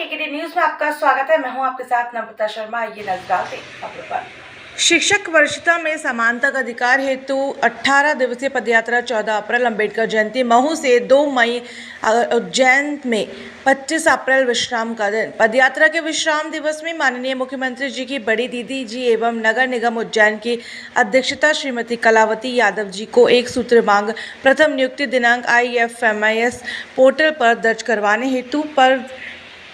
KKD news में आपका स्वागत है। मैं हूं आपके साथ नम्रता शर्मा। ये नजर डालते खबरों पर। शिक्षक वरिष्ठता में समानता का अधिकार हेतु 18 दिवसीय पदयात्रा 14 अप्रैल अम्बेडकर जयंती महू से 2 मई उज्जैन में 25 अप्रैल विश्राम का दिन। पदयात्रा के विश्राम दिवस में माननीय मुख्यमंत्री जी की बड़ी दीदी जी एवं नगर निगम उज्जैन की अध्यक्षता श्रीमती कलावती यादव जी को एक सूत्र मांग प्रथम नियुक्ति दिनांक IFMIS पोर्टल पर दर्ज करवाने हेतु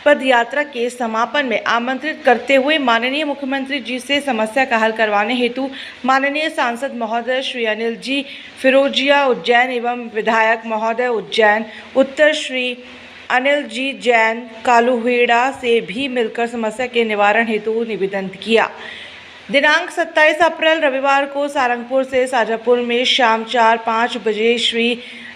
पदयात्रा के समापन में आमंत्रित करते हुए माननीय मुख्यमंत्री जी से समस्या का हल करवाने हेतु माननीय सांसद महोदय श्री अनिल जी फिरोजिया उज्जैन एवं विधायक महोदय उज्जैन उत्तर श्री अनिल जी जैन कालुहेड़ा से भी मिलकर समस्या के निवारण हेतु निवेदन किया। दिनांक 27 अप्रैल रविवार को सारंगपुर से शाजापुर में शाम 4-5 बजे श्री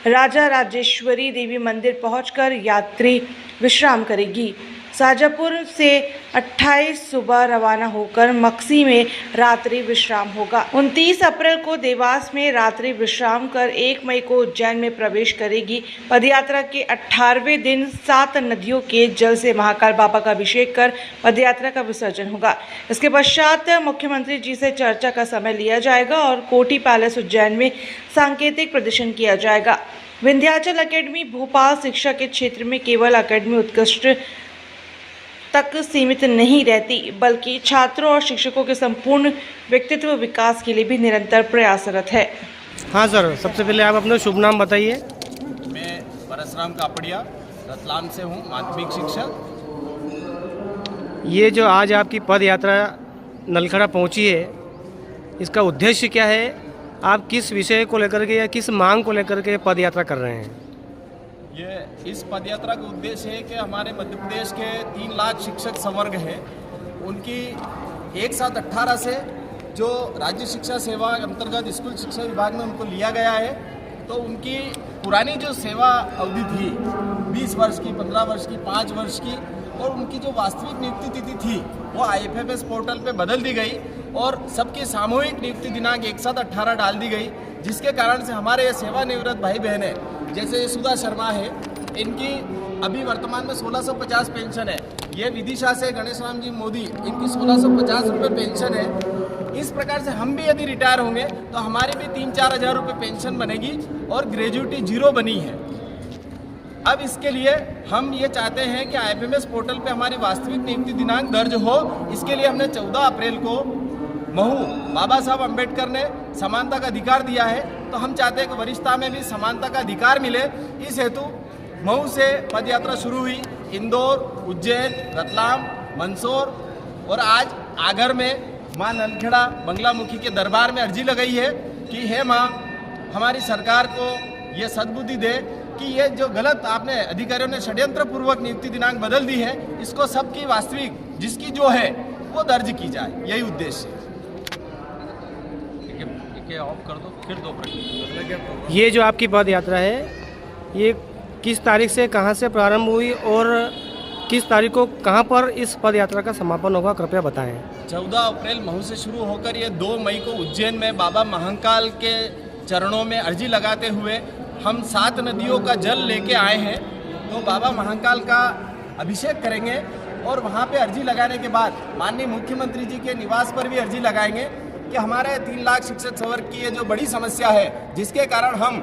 राजा राजेश्वरी देवी मंदिर पहुंचकर यात्री विश्राम करेगी। शाजापुर से 28 सुबह रवाना होकर मक्सी में रात्रि विश्राम होगा। 29 अप्रैल को देवास में रात्रि विश्राम कर 1 मई को उज्जैन में प्रवेश करेगी। पदयात्रा के 18वें दिन 7 नदियों के जल से महाकाल बाबा का अभिषेक कर पदयात्रा का विसर्जन होगा। इसके पश्चात मुख्यमंत्री जी से चर्चा का समय लिया जाएगा और कोठी पैलेस उज्जैन में सांकेतिक प्रदर्शन किया जाएगा। विंध्याचल अकेडमी भोपाल शिक्षा के क्षेत्र में केवल अकेडमी उत्कृष्ट तक सीमित नहीं रहती, बल्कि छात्रों और शिक्षकों के संपूर्ण व्यक्तित्व विकास के लिए भी निरंतर प्रयासरत है। हाँ सर, सबसे पहले आप अपना शुभ नाम बताइए। मैं परसराम कापड़िया रतलाम से हूँ, माध्यमिक शिक्षक। ये जो आज आपकी पद यात्रा नलखड़ा पहुँची है, इसका उद्देश्य क्या है? आप किस विषय को लेकर के या किस मांग को लेकर के पद यात्रा कर रहे हैं? ये इस पदयात्रा का उद्देश्य है कि हमारे मध्य प्रदेश के 3 लाख शिक्षक संवर्ग हैं, उनकी एक साथ 18 से जो राज्य शिक्षा सेवा अंतर्गत स्कूल शिक्षा विभाग में उनको लिया गया है, तो उनकी पुरानी जो सेवा अवधि थी 20 वर्ष की, 15 वर्ष की, 5 वर्ष की, और उनकी जो वास्तविक नियुक्ति तिथि थी वो IFMS पोर्टल पे बदल दी गई और सबकी सामूहिक नियुक्ति दिनांक एक साथ 18 डाल दी गई, जिसके कारण से हमारे ये सेवानिवृत्त भाई बहन हैं, जैसे सुधा शर्मा है, इनकी अभी वर्तमान में 1650 पेंशन है। ये विदिशा से गणेश राम जी मोदी, इनकी 1650 रुपये पेंशन है। इस प्रकार से हम भी यदि रिटायर होंगे तो हमारी भी 3-4 हज़ार रुपये पेंशन बनेगी और ग्रेजुएटी 0 बनी है। अब इसके लिए हम ये चाहते हैं कि IFMS पोर्टल पे हमारी वास्तविक नियुक्ति दिनांक दर्ज हो। इसके लिए हमने 14 अप्रैल को महू बाबा साहब अम्बेडकर ने समानता का अधिकार दिया है, तो हम चाहते हैं कि वरिष्ठता में भी समानता का अधिकार मिले। इस हेतु महू से पदयात्रा शुरू हुई, इंदौर, उज्जैन, रतलाम, मंदसौर और आज आगर में माँ नलखेड़ा बंगलामुखी के दरबार में अर्जी लगाई है कि हे माँ, हमारी सरकार को ये सद्बुद्धि दे कि ये जो गलत आपने अधिकारियों ने षड्यंत्र पूर्वक नियुक्ति दिनांक बदल दी है, इसको सबकी वास्तविक जिसकी जो है वो दर्ज की जाए। यही उद्देश्य है। ऑफ कर दो, फिर 2 प्रश्न। ये जो आपकी पद यात्रा है, ये किस तारीख से कहाँ से प्रारंभ हुई और किस तारीख को कहाँ पर इस पद यात्रा का समापन होगा, कृपया बताएं। 14 अप्रैल महू से शुरू होकर ये 2 मई को उज्जैन में बाबा महाकाल के चरणों में अर्जी लगाते हुए हम 7 नदियों का जल लेके आए हैं। तो बाबा महाकाल का अभिषेक करेंगे और वहाँ पे अर्जी लगाने के बाद माननीय मुख्यमंत्री जी के निवास पर भी अर्जी लगाएंगे कि हमारे 3 लाख शिक्षक संवर्ग की ये जो बड़ी समस्या है, जिसके कारण हम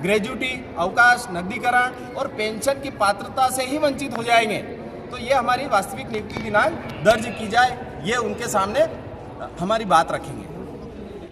ग्रेजुएटी, अवकाश, नकदीकरण और पेंशन की पात्रता से ही वंचित हो जाएंगे, तो ये हमारी वास्तविक नियुक्ति दिनांक दर्ज की जाए, ये उनके सामने हमारी बात रखेंगे।